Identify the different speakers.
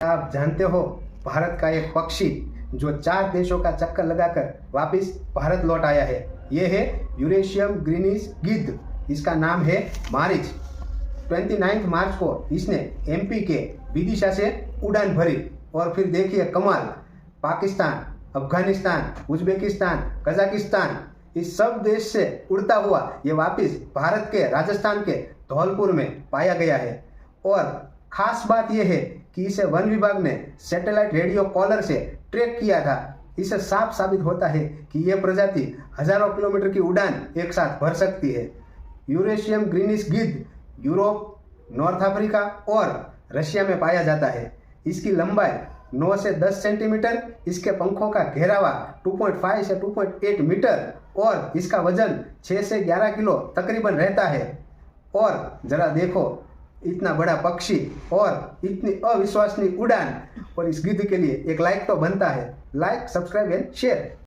Speaker 1: आप जानते हो भारत का एक पक्षी जो 4 देशों का चक्कर लगाकर वापस भारत लौट आया है, ये है यूरेशियम ग्रीनिश गिद्ध। इसका नाम है मारिच। 29 मार्च को इसने एमपी के विदिशा से उड़ान भरी और फिर देखिए कमाल, पाकिस्तान, अफगानिस्तान, उज्बेकिस्तान, कजाकिस्तान, इस सब देश से उड़ता हुआ ये वापस भारत के राजस्थान के धौलपुर में पाया गया है। और खास बात यह है कि इसे वन विभाग ने सैटेलाइट रेडियो कॉलर से ट्रैक किया था। इससे साफ साबित होता है कि यह प्रजाति हजारों किलोमीटर की उड़ान एक साथ भर सकती है। यूरेशियम ग्रीनिश गिद्ध यूरोप, नॉर्थ अफ्रीका और रशिया में पाया जाता है। इसकी लंबाई 9 से 10 सेंटीमीटर, इसके पंखों का घेरावा 2.5 से 2.8 मीटर और इसका वजन 6 से 11 किलो तकरीबन रहता है। और जरा देखो, इतना बड़ा पक्षी और इतनी अविश्वसनीय उड़ान, और इस गिद्ध के लिए एक लाइक तो बनता है। Like, subscribe and share.